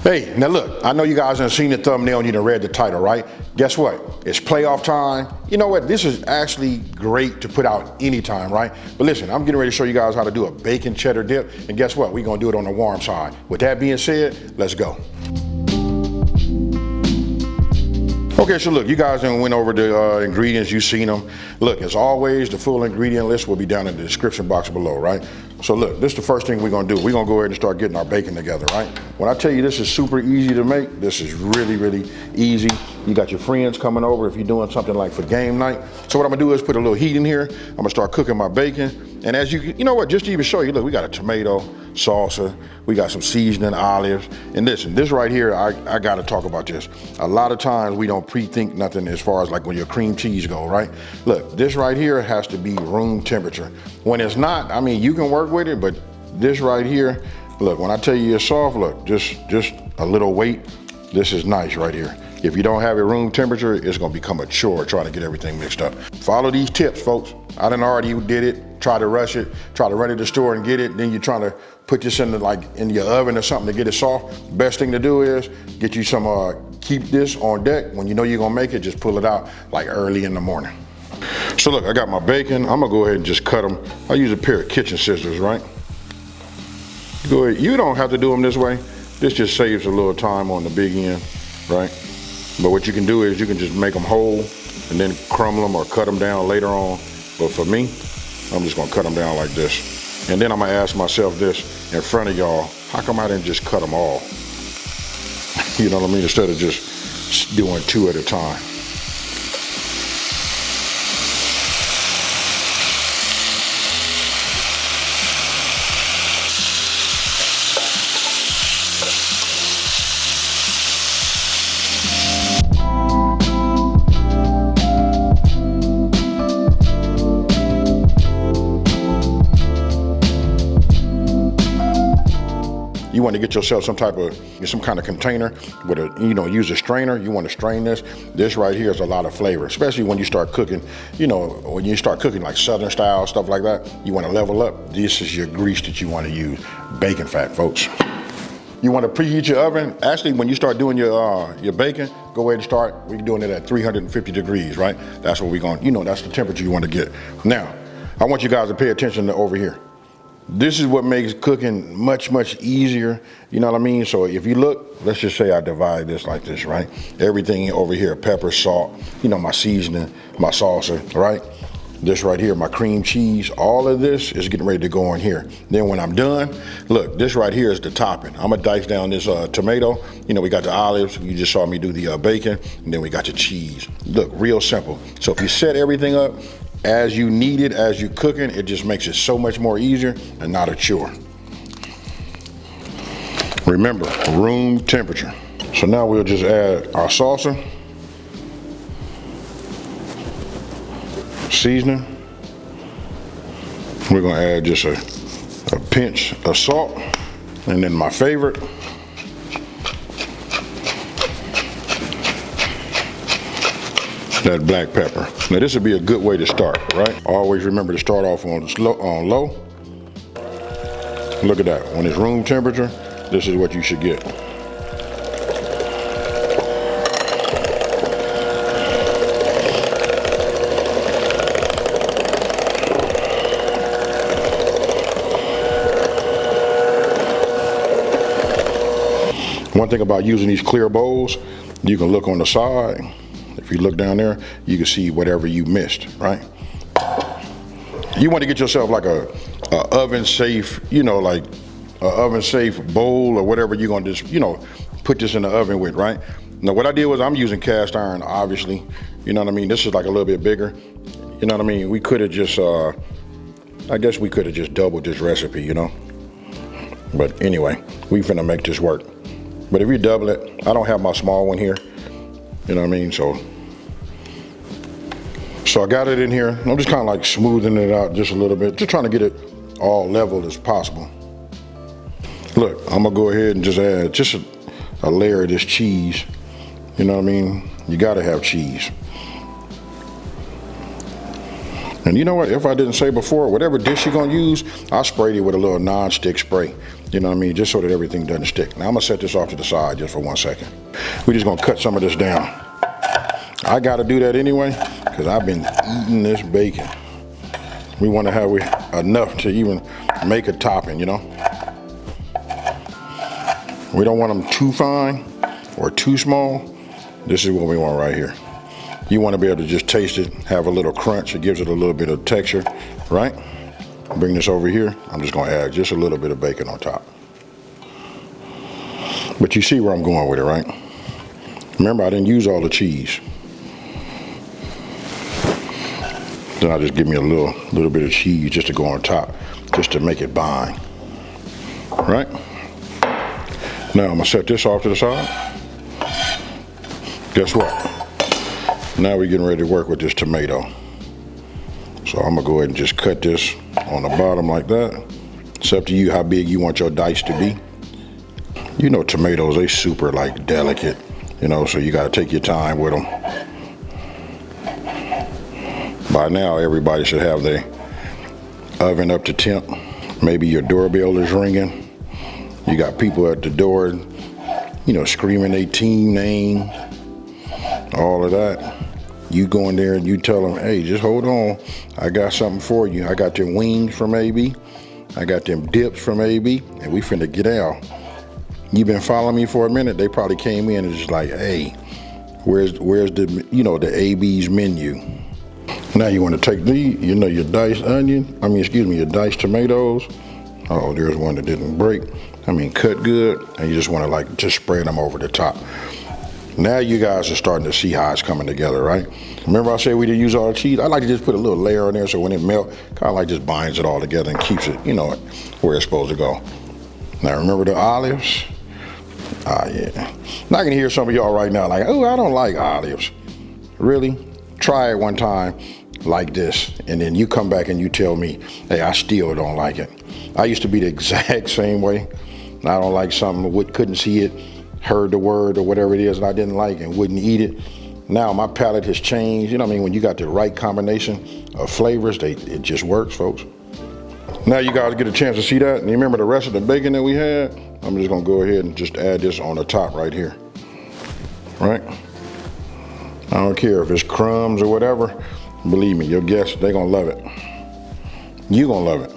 Hey, now look, I know you guys have seen the thumbnail and you done read the title, right? Guess what? It's playoff time. You know what? This is actually great to put out anytime, right? But listen, I'm getting ready to show you guys how to do a bacon cheddar dip. And guess what? We're gonna do it on the warm side. With that being said, let's go. Okay, so look, you guys done went over the ingredients, you've seen them. Look, as always, the full ingredient list will be down in the description box below, right? So look, this is the first thing we're gonna do. We're gonna go ahead and start getting our bacon together, right? When I tell you this is super easy to make, this is really, really easy. You got your friends coming over if you're doing something like for game night. So what I'm gonna do is put a little heat in here. I'm gonna start cooking my bacon. And as you know what, just to even show you, look, we got a tomato, salsa, we got some seasoning, olives. And listen, this right here, I gotta talk about this. A lot of times we don't pre-think nothing as far as like when your cream cheese go, right? Look, this right here has to be room temperature. When it's not, I mean, you can work with it, but this right here, look, when I tell you it's soft, look, just a little weight, this is nice right here. If you don't have it room temperature, it's gonna become a chore trying to get everything mixed up. Follow these tips, folks. I done already did it, try to rush it, try to run to the store and get it, then you're trying to put this in in your oven or something to get it soft. Best thing to do is get you some, keep this on deck. When you know you're gonna make it, just pull it out like early in the morning. So look, I got my bacon. I'm gonna go ahead and just cut them. I use a pair of kitchen scissors, right? Go ahead, you don't have to do them this way. This just saves a little time on the big end, right? But what you can do is you can just make them whole and then crumble them or cut them down later on. But for me, I'm just gonna cut them down like this. And then I'm gonna ask myself this in front of y'all, how come I didn't just cut them all? You know what I mean? Instead of just doing two at a time. You want to get yourself some kind of container with a, use a strainer. You want to strain this. This right here is a lot of flavor, especially when you start cooking, when you start cooking like Southern style, stuff like that, you want to level up. This is your grease that you want to use. Bacon fat, folks. You want to preheat your oven. Actually, when you start doing your bacon, go ahead and start. We're doing it at 350 degrees, right? That's what we're going, that's the temperature you want to get. Now, I want you guys to pay attention to over here. This is what makes cooking much, much easier. You know what I mean? So if you look, let's just say I divide this like this, right? Everything over here, pepper, salt, my seasoning, my salsa, right? This right here, my cream cheese, all of this is getting ready to go in here. Then when I'm done, look, this right here is the topping. I'm gonna dice down this tomato. We got the olives, you just saw me do the bacon, and then we got the cheese. Look, real simple. So if you set everything up as you need it, as you're cooking, it just makes it so much more easier and not a chore. Remember, room temperature. So now we'll just add our salsa, seasoning. We're gonna add just a pinch of salt, and then my favorite, that black pepper. Now this would be a good way to start, right? Always remember to start off on low. Look at that. When it's room temperature, this is what you should get. One thing about using these clear bowls, you can look on the side. If you look down there, you can see whatever you missed, right? You want to get yourself like a oven safe, like a oven safe bowl or whatever you're gonna just, put this in the oven with, right? Now what I did was I'm using cast iron, obviously. You know what I mean? This is like a little bit bigger. You know what I mean? We could have just, I guess we could have just doubled this recipe, But anyway, we finna make this work. But if you double it, I don't have my small one here. You know what I mean? So I got it in here. I'm just kind of like smoothing it out just a little bit, just trying to get it all level as possible. Look, I'm gonna go ahead and just add just a layer of this cheese. You know what I mean? You gotta have cheese. And you know what, if I didn't say before, whatever dish you're gonna use, I sprayed it with a little non-stick spray. You know what I mean? Just so that everything doesn't stick. Now I'm gonna set this off to the side just for 1 second. We're just gonna cut some of this down. I gotta do that anyway, because I've been eating this bacon. We wanna have enough to even make a topping, you know? We don't want them too fine or too small. This is what we want right here. You wanna be able to just taste it, have a little crunch. It gives it a little bit of texture, right? Bring this over here. I'm just gonna add just a little bit of bacon on top. But you see where I'm going with it, right? Remember, I didn't use all the cheese. Then I'll just give me a little bit of cheese just to go on top, just to make it bind, right? Now I'm gonna set this off to the side. Guess what? Now we're getting ready to work with this tomato. So I'm gonna go ahead and just cut this on the bottom like that. It's up to you how big you want your dice to be. You know, tomatoes, they super like delicate, you know, so you gotta take your time with them. By now, everybody should have their oven up to temp. Maybe your doorbell is ringing. You got people at the door, you know, screaming their team name, all of that. You go in there and you tell them, hey, just hold on. I got something for you. I got them wings from AB. I got them dips from AB, and we finna get out. You've been following me for a minute. They probably came in and just like, hey, where's the, you know, the AB's menu? Now you want to take you know, your diced your diced tomatoes. Oh, there's one that didn't break. Cut good, and you just want to like just spread them over the top. Now you guys are starting to see how it's coming together, right? Remember I said we didn't use all the cheese? I like to just put a little layer on there so when it melts, kind of like just binds it all together and keeps it, you know, where it's supposed to go. Now remember the olives? Ah, yeah. Now I can hear some of y'all right now like, oh, I don't like olives. Really? Try it one time like this, and then you come back and you tell me, hey, I still don't like it. I used to be the exact same way. I don't like something, couldn't see it, heard the word or whatever it is, and I didn't like it and wouldn't eat it. Now my palate has changed. You know what I mean? When you got the right combination of flavors, it just works, folks. Now you guys get a chance to see that, and you remember the rest of the bacon that we had? I'm just gonna go ahead and just add this on the top right here, right? I don't care if it's crumbs or whatever. Believe me, your guests, they're gonna love it. You're gonna love it.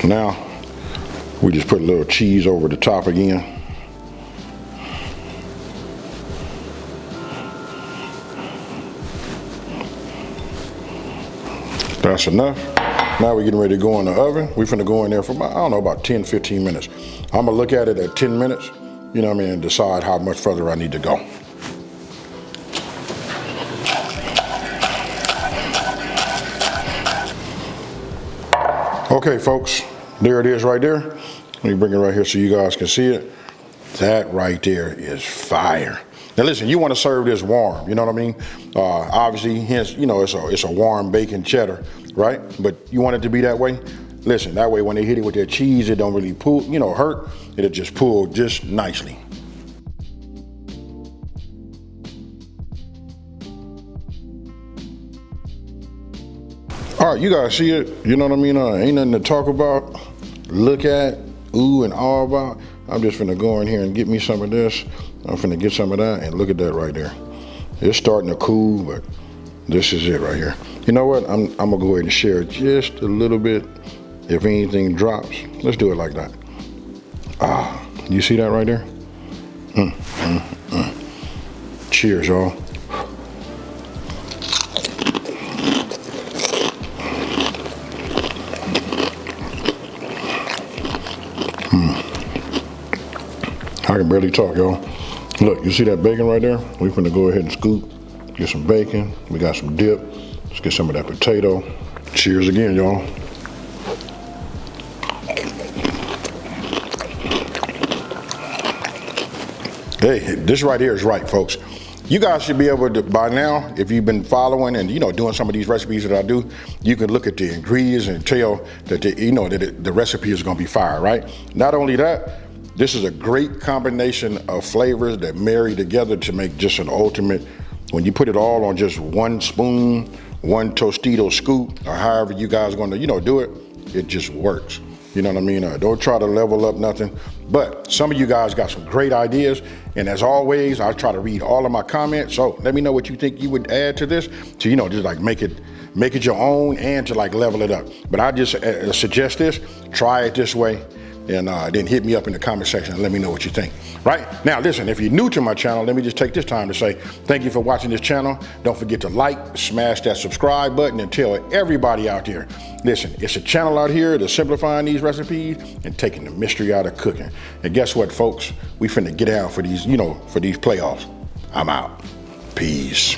Now, we just put a little cheese over the top again. That's enough. Now we're getting ready to go in the oven. We're finna go in there for about, I don't know, about 10, 15 minutes. I'm gonna look at it at 10 minutes, you know what I mean, and decide how much further I need to go. Okay, folks, there it is right there. Let me bring it right here so you guys can see it. That right there is fire. Now listen, you want to serve this warm, you know what I mean? Obviously, hence, you know, it's a warm bacon cheddar, right? But you want it to be that way? Listen, that way when they hit it with their cheese, it don't really pull, you know, hurt. It'll just pull just nicely. All right, you guys see it? You know what I mean? Ain't nothing to talk about, look at, ooh and all about. I'm just finna go in here and get me some of this. I'm finna get some of that, and look at that right there. It's starting to cool, but this is it right here. You know what? I'm gonna go ahead and share just a little bit. If anything drops, let's do it like that. Ah, you see that right there? Cheers, y'all. I can barely talk, y'all. Look, you see that bacon right there? We're finna go ahead and scoop, get some bacon. We got some dip. Let's get some of that potato. Cheers again, y'all. Hey, this right here is right, folks. You guys should be able to, by now, if you've been following and, you know, doing some of these recipes that I do, you can look at the ingredients and tell that, the recipe is gonna be fire, right? Not only that, this is a great combination of flavors that marry together to make just an ultimate, when you put it all on just one spoon, one Tostito scoop, or however you guys are gonna, do it, it just works. You know what I mean? Don't try to level up nothing. But some of you guys got some great ideas. And as always, I try to read all of my comments. So let me know what you think you would add to this to, just like make it your own and to like level it up. But I just suggest this, try it this way, and then hit me up in the comment section and let me know what you think. Right? Now listen, if you're new to my channel, let me just take this time to say thank you for watching this channel. Don't forget to like, smash that subscribe button, and tell everybody out there, listen, it's a channel out here that's simplifying these recipes and taking the mystery out of cooking. And guess what, folks? We finna get down for these, for these playoffs. I'm out. Peace.